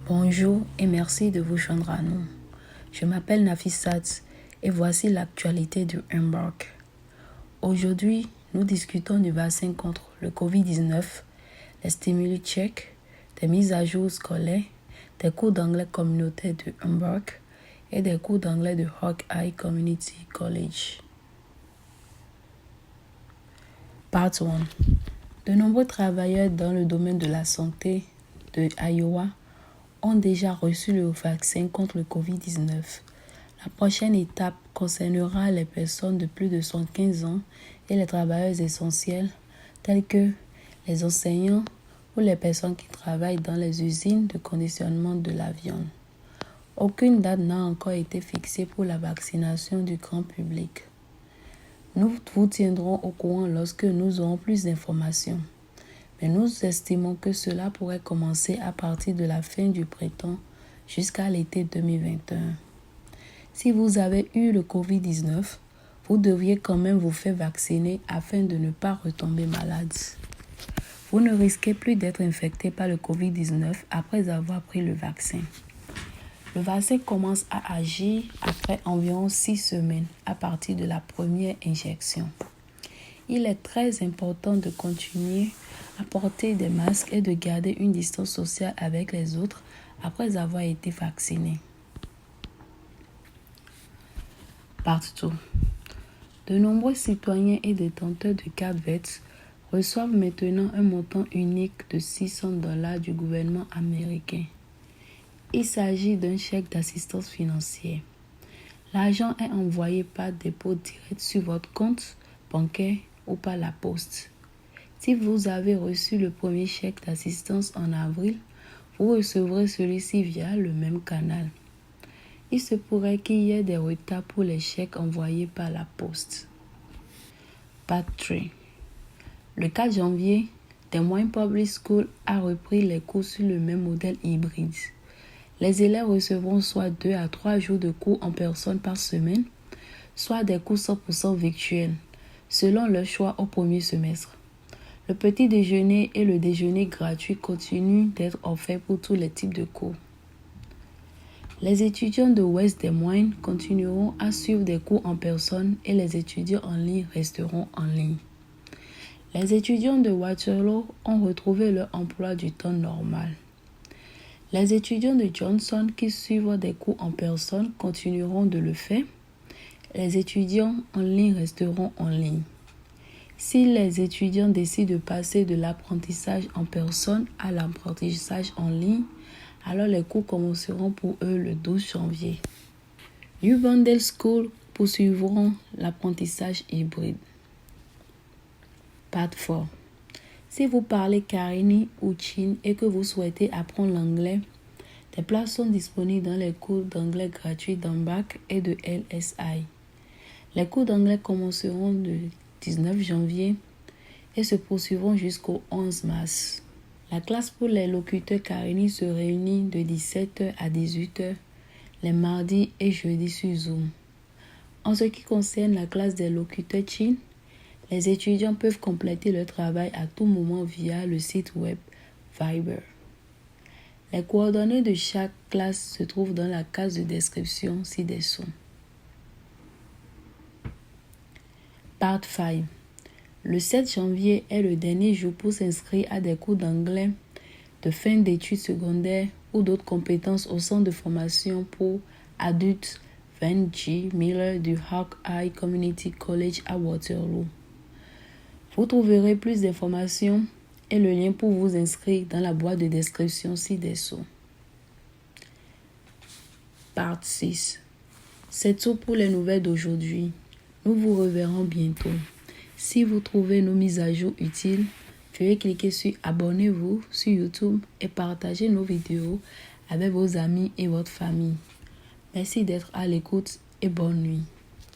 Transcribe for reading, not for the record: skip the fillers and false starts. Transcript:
Bonjour et merci de vous joindre à nous. Je m'appelle Nafisat et voici l'actualité du Embark. Aujourd'hui, nous discutons du vaccin contre le Covid-19, les stimuli tchèques, des mises à jour scolaires, des cours d'anglais communautaires du Embark et des cours d'anglais de Hawkeye Community College. Part 1. De nombreux travailleurs dans le domaine de la santé de Iowa ont déjà reçu le vaccin contre le Covid-19. La prochaine étape concernera les personnes de plus de 75 ans et les travailleurs essentiels tels que les enseignants ou les personnes qui travaillent dans les usines de conditionnement de la viande. Aucune date n'a encore été fixée pour la vaccination du grand public. Nous vous tiendrons au courant lorsque nous aurons plus d'informations. Mais nous estimons que cela pourrait commencer à partir de la fin du printemps jusqu'à l'été 2021. Si vous avez eu le Covid-19, vous devriez quand même vous faire vacciner afin de ne pas retomber malade. Vous ne risquez plus d'être infecté par le Covid-19 après avoir pris le vaccin. Le vaccin commence à agir après environ 6 semaines à partir de la première injection. Il est très important de continuer à porter des masques et de garder une distance sociale avec les autres après avoir été vacciné. Partout. De nombreux citoyens et détenteurs de cartes vertes reçoivent maintenant un montant unique de $600 du gouvernement américain. Il s'agit d'un chèque d'assistance financière. L'argent est envoyé par dépôt direct sur votre compte bancaire ou par la poste. Si vous avez reçu le premier chèque d'assistance en avril, vous recevrez celui-ci via le même canal. Il se pourrait qu'il y ait des retards pour les chèques envoyés par la poste. Part 3. Le 4 janvier, Des Moines Public School a repris les cours sur le même modèle hybride. Les élèves recevront soit 2 à 3 jours de cours en personne par semaine, soit des cours 100% virtuels, selon leur choix au premier semestre. Le petit déjeuner et le déjeuner gratuit continuent d'être offerts pour tous les types de cours. Les étudiants de West Des Moines continueront à suivre des cours en personne et les étudiants en ligne resteront en ligne. Les étudiants de Waterloo ont retrouvé leur emploi du temps normal. Les étudiants de Johnson qui suivent des cours en personne continueront de le faire. Les étudiants en ligne resteront en ligne. Si les étudiants décident de passer de l'apprentissage en personne à l'apprentissage en ligne, alors les cours commenceront pour eux le 12 janvier. New Bandel School poursuivront l'apprentissage hybride. Part 4. Si vous parlez Karenni ou Chin et que vous souhaitez apprendre l'anglais, des places sont disponibles dans les cours d'anglais gratuits d'Embark et de LSI. Les cours d'anglais commenceront le 19 janvier et se poursuivront jusqu'au 11 mars. La classe pour les locuteurs Karenni se réunit de 17h à 18h les mardis et jeudis sur Zoom. En ce qui concerne la classe des locuteurs Chin, les étudiants peuvent compléter leur travail à tout moment via le site web Viber. Les coordonnées de chaque classe se trouvent dans la case de description ci-dessous. Part 5. Le 7 janvier est le dernier jour pour s'inscrire à des cours d'anglais de fin d'études secondaires ou d'autres compétences au centre de formation pour adultes Van G. Miller du Hawkeye Community College à Waterloo. Vous trouverez plus d'informations et le lien pour vous inscrire dans la boîte de description ci-dessous. Part 6. C'est tout pour les nouvelles d'aujourd'hui. Nous vous reverrons bientôt. Si vous trouvez nos mises à jour utiles, veuillez cliquer sur abonnez-vous sur YouTube et partagez nos vidéos avec vos amis et votre famille. Merci d'être à l'écoute et bonne nuit.